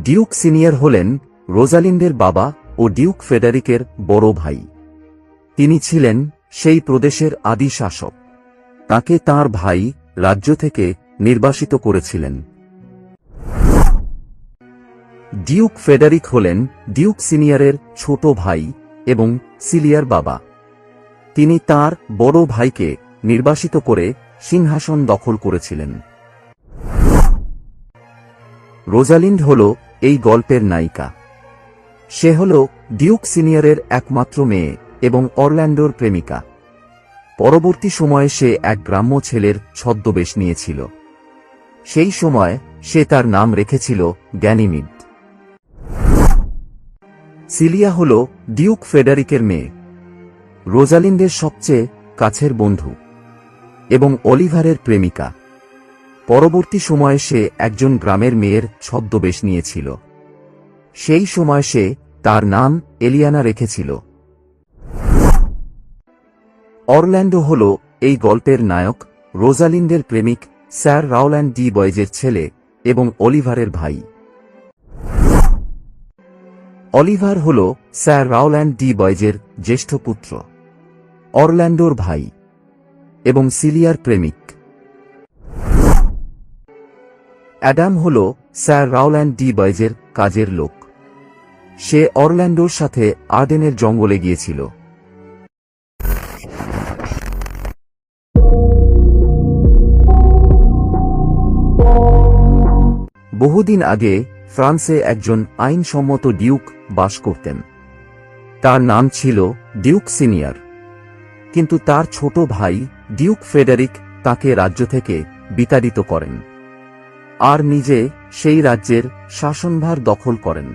Duke senior হলেন রোজালিন্ডের বাবা ও Duke ফেডারিকের বড় ভাই। তিনি ছিলেন সেই প্রদেশের আদি শাসক। তাকে তাঁর ভাই রাজ্য থেকে নির্বাসিত করেছিলেন। ডিউক ফেডারিক হলেন ডিউক সিনিয়রের ছোট ভাই এবং সিলিয়ার বাবা। তিনি তাঁর বড় ভাইকে নির্বাসিত করে সিংহাসন দখল করেছিলেন। রোজালিন্ড হল এই গল্পের নায়িকা। সে হল ডিউক সিনিয়রের একমাত্র মেয়ে এবং অরল্যান্ডোর প্রেমিকা। পরবর্তী সময়ে সে এক গ্রাম্য ছেলের ছদ্মবেশ নিয়েছিল। সেই সময় সে তার নাম রেখেছিল গ্যানিমিড। সিলিয়া হল ডিউক ফেডারিকের মেয়ে, রোজালিন্ডের সবচেয়ে কাছের বন্ধু এবং অলিভারের প্রেমিকা। পরবর্তী সময়ে সে একজন গ্রামের মেয়ের ছদ্মবেশ নিয়েছিল। সেই সময় সে তার নাম এলিয়ানা রেখেছিল। অরল্যান্ডো হল এই গল্পের নায়ক, রোজালিন্ডের প্রেমিক স্যার রাওল্যান্ড ডি বয়েজের ছেলে এবং অলিভারের ভাই। অলিভার হল স্যার রাওল্যান্ড ডি বয়েজের জ্যেষ্ঠ পুত্র, অরল্যান্ডোর ভাই এবং সিলিয়ার প্রেমিক। অ্যাডাম হল স্যার রাওল্যান্ড ডি বয়েজের কাজের লোক। সে অরল্যান্ডোর সাথে আর্ডেনের জঙ্গলে গিয়েছিল। বহুদিন আগে ফ্রান্সে একজন আইনসম্মত ডিউক বাস করতেন। তার নাম ছিল ডিউক সিনিয়র। কিন্তু তার ছোট ভাই ডিউক ফেডারিক তাকে রাজ্য থেকে বিতাড়িত করেন আর নিজে সেই রাজ্যের শাসনভার দখল করেন।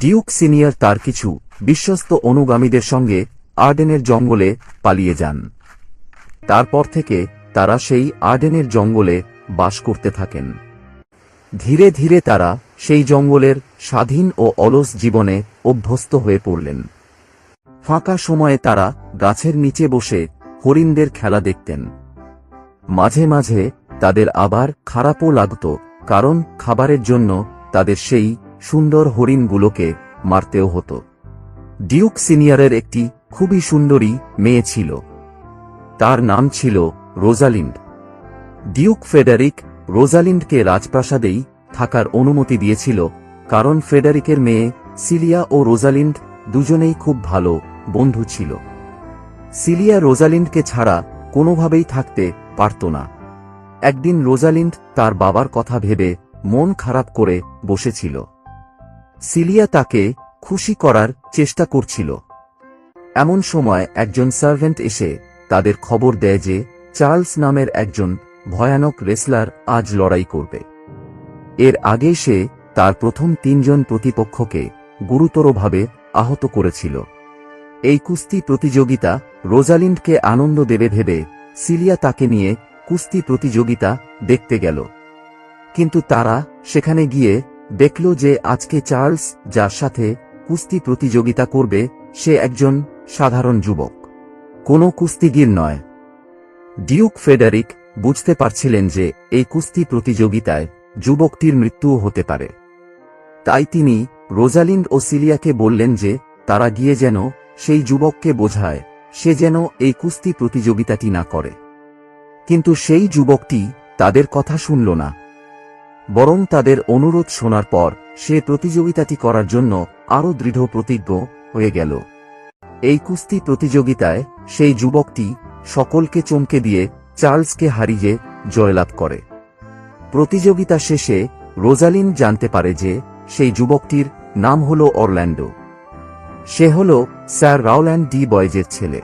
ডিউক সিনিয়র তার কিছু বিশ্বস্ত অনুগামীদের সঙ্গে আর্ডেনের জঙ্গলে পালিয়ে যান। তারপর থেকে তারা সেই আর্ডেনের জঙ্গলে বাস করতে থাকেন। ধীরে ধীরে তারা সেই জঙ্গলের স্বাধীন ও অলস জীবনে অভ্যস্ত হয়ে পড়লেন। ফাঁকা সময়ে তারা গাছের নিচে বসে হরিণদের খেলা দেখতেন। মাঝে মাঝে তাদের আবার খারাপও লাগত, কারণ খাবারের জন্য তাদের সেই সুন্দর হরিণগুলোকে মারতেও হতো। ডিউক সিনিয়রের একটি খুবই সুন্দরী মেয়ে ছিল। তার নাম ছিল রোজালিন্ড। ডিউক ফেডারিক রোজালিন্ডকে রাজপ্রাসাদেই থাকার অনুমতি দিয়েছিল, কারণ ফেডারিকের মেয়ে সিলিয়া ও রোজালিন্ড দুজনেই খুব ভালো বন্ধু ছিল। সিলিয়া রোজালিন্ডকে ছাড়া কোনোভাবেই থাকতে পারত না। একদিন রোজালিন্ড তার বাবার কথা ভেবে মন খারাপ করে বসেছিল। সিলিয়া তাকে খুশি করার চেষ্টা করছিল। এমন সময় একজন সার্ভেন্ট এসে তাদের খবর দেয় যে চার্লস নামের একজন ভয়ানক রেসলার আজ লড়াই করবে। এর আগে সে তার প্রথম 3 জন প্রতিপক্ষকে গুরুতরভাবে আহত করেছিল। এই কুস্তি প্রতিযোগিতা রোজালিন্ডকে আনন্দ দেবে ভেবে সিলিয়া তাকে নিয়ে কুস্তি প্রতিযোগিতা দেখতে গেল। কিন্তু তারা সেখানে গিয়ে দেখল যে আজকে চার্লস যার সাথে কুস্তি প্রতিযোগিতা করবে সে একজন সাধারণ যুবক, কোনো কুস্তিগীর নয়। ডিউক ফেডারিক বুঝতে পারছিলেন যে এই কুস্তি প্রতিযোগিতায় যুবকটির মৃত্যুও হতে পারে। তাই তিনি রোজালিন্ড ও সিলিয়াকে বললেন যে তারা গিয়ে যেন সেই যুবককে বোঝায় সে যেন এই কুস্তি প্রতিযোগিতাটি না করে। কিন্তু সেই যুবকটি তাদের কথা শুনল না, বরং তাদের অনুরোধ শোনার পর সে প্রতিযোগিতাটি করার জন্য আরও দৃঢ় প্রতিজ্ঞ হয়ে গেল। এই কুস্তি প্রতিযোগিতায় সেই যুবকটি সকলকে চমকে দিয়ে চার্লসকে হারিয়ে জয়লাভ করে। প্রতিযোগিতা শেষে রোজালিন্ড জানতে পারে যে সেই যুবকটির নাম হল অরল্যান্ডো। সে হল স্যার রাওল্যান্ড ডি বয়েজের ছেলে।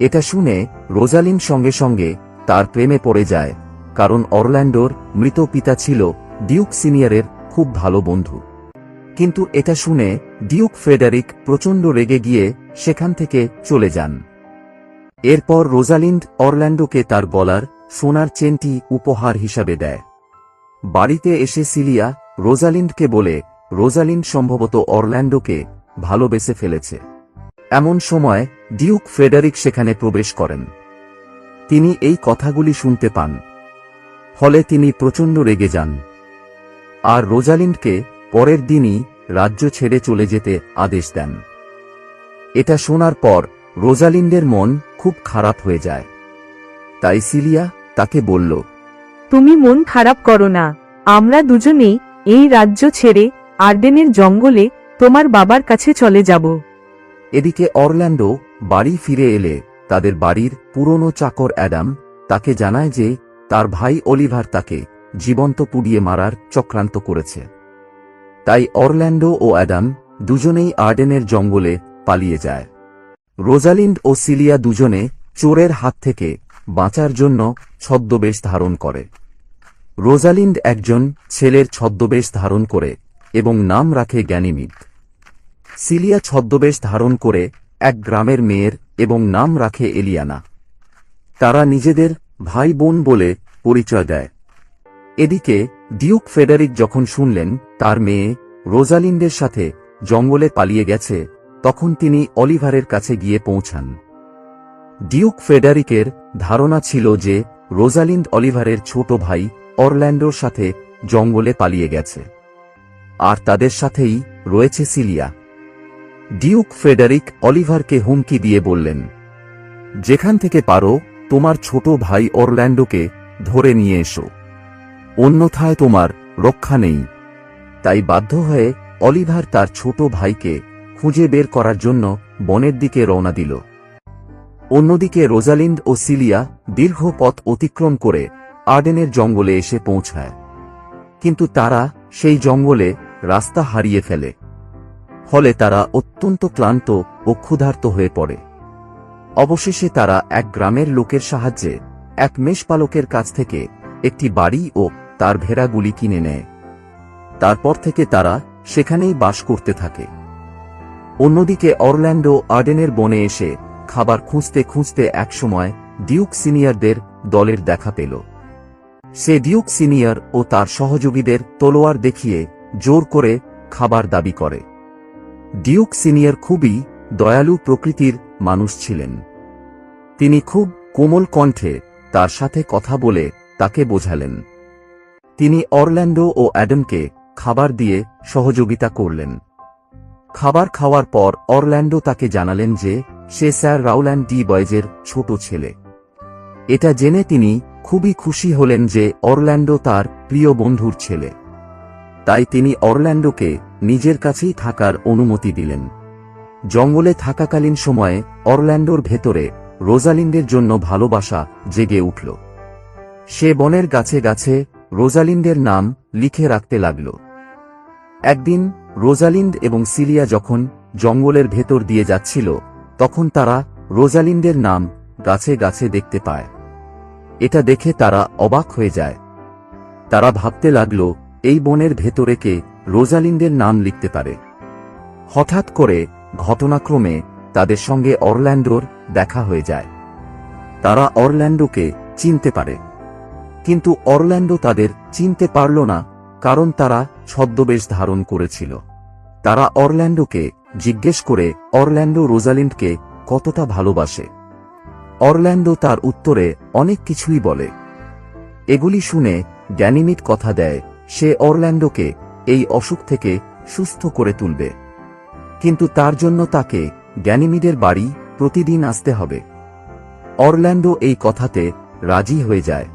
এটা শুনে রোজালিন্ড সঙ্গে সঙ্গে তার প্রেমে পড়ে যায়, কারণ অরল্যান্ডোর মৃত পিতা ছিল ডিউক সিনিয়রের খুব ভালো বন্ধু। কিন্তু এটা শুনে ডিউক ফেডারিক প্রচণ্ড রেগে গিয়ে সেখান থেকে চলে যান। এরপর রোজালিন্ড অরল্যান্ডোকে তার গলার সোনার চেনটি উপহার হিসাবে দেয়। বাড়িতে এসে সিলিয়া রোজালিন্ডকে বলে রোজালিন্ড সম্ভবত অরল্যান্ডোকে ভালোবেসে ফেলেছে। এমন সময় ডিউক ফেডারিক সেখানে প্রবেশ করেন। তিনি এই কথাগুলি শুনতে পান, ফলে তিনি প্রচণ্ড রেগে যান আর রোজালিন্ডকে পরের দিনই রাজ্য ছেড়ে চলে যেতে আদেশ দেন। এটা শোনার পর রোজালিন্ডের মন খুব খারাপ হয়ে যায়। তাই সিলিয়া তাকে বলল, তুমি মন খারাপ করো না, আমরা দুজনেই এই রাজ্য ছেড়ে আর্ডেনের জঙ্গলে তোমার বাবার কাছে চলে যাব। এদিকে অরল্যান্ডো বাড়ি ফিরে এলে তাদের বাড়ির পুরনো চাকর অ্যাডাম তাকে জানায় যে তার ভাই অলিভার তাকে জীবন্ত পুড়িয়ে মারার চক্রান্ত করেছে। তাই অরল্যান্ডো ও অ্যাডাম দুজনেই আর্ডেনের জঙ্গলে পালিয়ে যায়। রোজালিন্ড ও সিলিয়া দুজনে চোরের হাত থেকে বাঁচার জন্য ছদ্মবেশ ধারণ করে। রোজালিন্ড একজন ছেলের ছদ্মবেশ ধারণ করে এবং নাম রাখে গ্যানিমিড। সিলিয়া ছদ্মবেশ ধারণ করে এক গ্রামের মেয়ের এবং নাম রাখে এলিয়ানা। তারা নিজেদের ভাই বোন বলে পরিচয় দেয়। এদিকে ডিউক ফেডারিক যখন শুনলেন তার মেয়ে রোজালিন্ডের সাথে জঙ্গলে পালিয়ে গেছে, তখন তিনি অলিভারের কাছে গিয়ে পৌঁছান। ডিউক ফেডারিকের ধারণা ছিল যে রোজালিন্ড অলিভারের ছোট ভাই অরল্যান্ডোর সাথে জঙ্গলে পালিয়ে গেছে, আর তাদের সাথেই রয়েছে সিলিয়া। ডিউক ফেডারিক অলিভারকে হুমকি দিয়ে বললেন, যেখান থেকে পারো তোমার ছোট ভাই অরল্যান্ডোকে ধরে নিয়ে এসো, অন্যথায় তোমার রক্ষা নেই। তাই বাধ্য হয়ে অলিভার তার ছোট ভাইকে খুঁজে বের করার জন্য বনের দিকে রওনা দিল। অন্যদিকে রোজালিন্ড ও সিলিয়া দীর্ঘ পথ অতিক্রম করে আর্ডেনের জঙ্গলে এসে পৌঁছায়, কিন্তু তারা সেই জঙ্গলে রাস্তা হারিয়ে ফেলে। ফলে তারা অত্যন্ত ক্লান্ত ও ক্ষুধার্ত হয়ে পড়ে। অবশেষে তারা এক গ্রামের লোকের সাহায্যে এক মেষপালকের কাছ থেকে একটি বাড়ি ও তার ভেড়াগুলি কিনে নেয়। তারপর থেকে তারা সেখানেই বাস করতে থাকে। অন্যদিকে অরল্যান্ডো আর্ডেনের বনে এসে খাবার খুঁজতে খুঁজতে একসময় ডিউক সিনিয়রদের দলের দেখা পেল। সে ডিউক সিনিয়র ও তার সহযোগীদের তলোয়ার দেখিয়ে জোর করে খাবার দাবি করে। ডিউক সিনিয়র খুবই দয়ালু প্রকৃতির মানুষ ছিলেন। তিনি খুব কোমল কণ্ঠে তার সাথে কথা বলে তাকে বোঝালেন। তিনি অরল্যান্ডো ও অ্যাডামকে খাবার দিয়ে সহযোগিতা করলেন। খাবার খাওয়ার পর অরল্যান্ডো তাকে জানালেন যে সে স্যার রাউল্যান্ড ডি বয়েজের ছোট ছেলে। এটা জেনে তিনি খুবই খুশি হলেন যে অরল্যান্ডো তার প্রিয় বন্ধুর ছেলে। তাই তিনি অরল্যান্ডোকে নিজের কাছেই থাকার অনুমতি দিলেন। জঙ্গলে থাকাকালীন সময়ে অরল্যান্ডোর ভেতরে রোজালিন্ডের জন্য ভালোবাসা জেগে উঠল। সে বনের গাছে গাছে রোজালিন্ডের নাম লিখে রাখতে লাগল। একদিন রোজালিন্ড এবং সিলিয়া যখন জঙ্গলের ভেতর দিয়ে যাচ্ছিল, তখন তারা রোজালিন্ডের নাম গাছে গাছে দেখতে পায়। এটা দেখে তারা অবাক হয়ে যায়। তারা ভাবতে লাগল, এই বনের ভেতরে কে রোজালিন্ডের নাম লিখতে পারে। হঠাৎ করে ঘটনাক্রমে তাদের সঙ্গে অরল্যান্ডোর দেখা হয়ে যায়। তারা অরল্যান্ডোকে চিনতে পারে, কিন্তু অরল্যান্ডো তাদের চিনতে পারল না, কারণ তারা ছদ্মবেশ ধারণ করেছিল। তারা অরল্যান্ডোকে জিজ্ঞেস করে অরল্যান্ডো রোজালিন্ডকে কতটা ভালোবাসে। অরল্যান্ডো তার উত্তরে অনেক কিছুই বলে। এগুলি শুনে গ্যানিমিড কথা দেয় সে অরল্যান্ডোকে এই অসুখ থেকে সুস্থ করে তুলবে, কিন্তু তার জন্য তাকে গ্যানিমিডের বাড়ি প্রতিদিন আসতে হবে। অরল্যান্ডো এই কথাতে রাজি হয়ে যায়।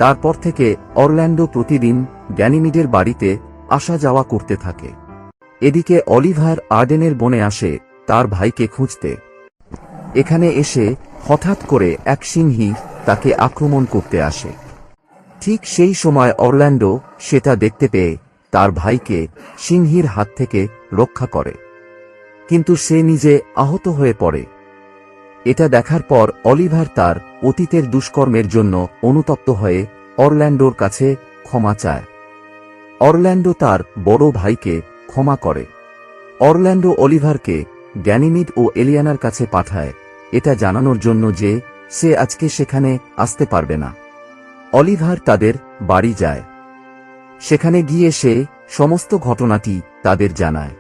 তারপর থেকে অরল্যান্ডো প্রতিদিন গ্যানিমিডের বাড়িতে আসা যাওয়া করতে থাকে। এদিকে অলিভার আর্ডেনের বনে আসে তার ভাইকে খুঁজতে। এখানে এসে হঠাৎ করে এক সিংহী তাকে আক্রমণ করতে আসে। ঠিক সেই সময় অরল্যান্ডো সেটা দেখতে পেয়ে তার ভাইকে সিংহীর হাত থেকে রক্ষা করে, কিন্তু সে নিজে আহত হয়ে পড়ে। এটা দেখার পর অলিভার তার অতীতের দুষ্কর্মের জন্য অনুতপ্ত হয়ে অরল্যান্ডোর কাছে ক্ষমা চায়। অরল্যান্ডো তার বড় ভাইকে ক্ষমা করে। অরল্যান্ডো অলিভারকে গ্যানিমিড ও এলিয়ানার কাছে পাঠায় এটা জানানোর জন্য যে সে আজকে সেখানে আসতে পারবে না। অলিভার তাদের বাড়ি যায়। সেখানে গিয়ে সে সমস্ত ঘটনাটি তাদের জানায়।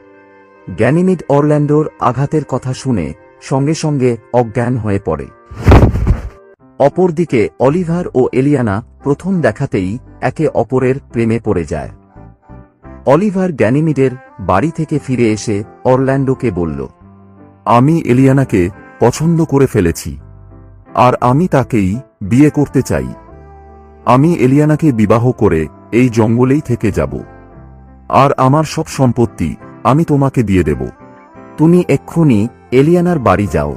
গ্যানিমিড অরল্যান্ডোর আঘাতের কথা শুনে সঙ্গে সঙ্গে অজ্ঞান হয়ে পড়ে। অপরদিকে অলিভার ও এলিয়ানা প্রথম দেখাতেই একে অপরের প্রেমে পড়ে যায়। অলিভার গ্যানিমিডের বাড়ি থেকে ফিরে এসে অরল্যান্ডোকে বলল, আমি এলিয়ানাকে পছন্দ করে ফেলেছি, আর আমি তাকেই বিয়ে করতে চাই। আমি এলিয়ানাকে বিবাহ করে এই জঙ্গলেই থেকে যাব, আর আমার সব সম্পত্তি আমি তোমাকে দিয়ে দেব। তুমি এক্ষুনি এলিয়ানার বাড়ি যাও।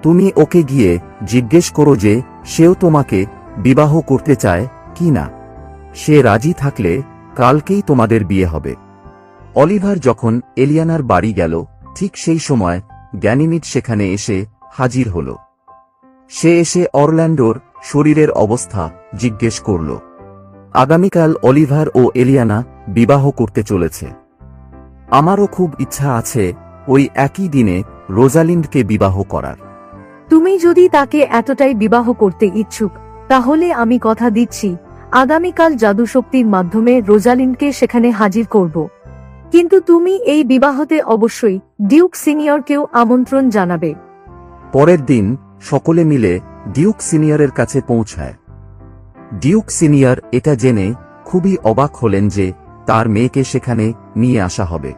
তুমি ওকে গিয়ে জিজ্ঞেস করো যে সেও তোমাকে বিবাহ করতে চায় কি না। সে রাজি থাকলে কালকেই তোমাদের বিয়ে হবে। অলিভার যখন এলিয়ানার বাড়ি গেল, ঠিক সেই সময় গ্যানিমিড সেখানে এসে হাজির হল। সে এসে অরল্যান্ডোর শরীরের অবস্থা জিজ্ঞেস করল। আগামীকাল অলিভার ও এলিয়ানা বিবাহ করতে চলেছে। আমারও খুব ইচ্ছা আছে ওই একই দিনে রোজালিন্ডকে বিবাহ করার। তুমি যদি তাকে এতটাই বিবাহ করতে ইচ্ছুক, তাহলে আমি কথা দিচ্ছি আগামীকাল জাদুশক্তির মাধ্যমে রোজালিন্ডকে সেখানে হাজির করব। কিন্তু তুমি এই বিবাহতে অবশ্যই ডিউক সিনিয়রকেও আমন্ত্রণ জানাবে। পরের দিন সকলে মিলে ডিউক সিনিয়রের কাছে পৌঁছায়। ডিউক সিনিয়র এটা জেনে খুবই অবাক হলেন যে তার মেয়েকে সেখানে নিয়ে আসা হবে।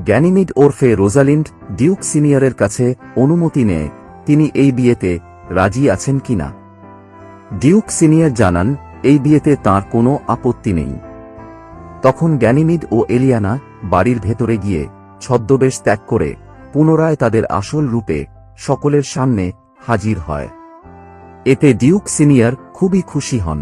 গ্যানিমিড ওরফে রোজালিন্ড ডিউক সিনিয়রের কাছে অনুমতি নেয় তিনি এই বিয়েতে রাজি আছেন কিনা। ডিউক সিনিয়র জানান এই বিয়েতে তার কোনো আপত্তি নেই। তখন গ্যানিমিড ও এলিয়ানা বাড়ির ভেতরে গিয়ে ছদ্মবেশ ত্যাগ করে পুনরায় তাদের আসল রূপে সকলের সামনে হাজির হয়। এতে ডিউক সিনিয়র খুবই খুশি হন।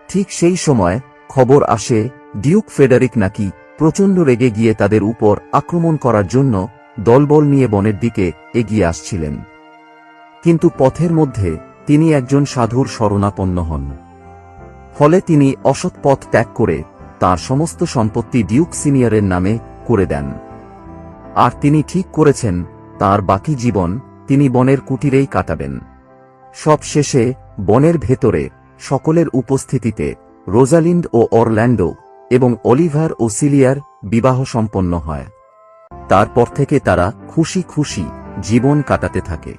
ঠিক সেই সময় খবর আসে ডিউক ফ্রেডারিক নাকি প্রচণ্ড রেগে গিয়ে তাদের উপর আক্রমণ করার জন্য দলবল নিয়ে বনের দিকে এগিয়ে আসছিলেন। কিন্তু পথের মধ্যে তিনি একজন সাধুর শরণাপন্ন হন। ফলে তিনি অসৎ পথ ত্যাগ করে তার সমস্ত সম্পত্তি ডিউক সিনিয়রের নামে করে দেন। আর তিনি ঠিক করেছেন তার বাকি জীবন তিনি বনের কুটিরেই কাটাবেন। সব শেষে বনের ভেতরে সকলের উপস্থিতিতে রোজালিন্ড ও অরল্যান্ডো এবং অলিভার ও সিলিয়ার বিবাহ সম্পন্ন হয়। তারপর থেকে তারা খুশি খুশি জীবন কাটাতে থাকে।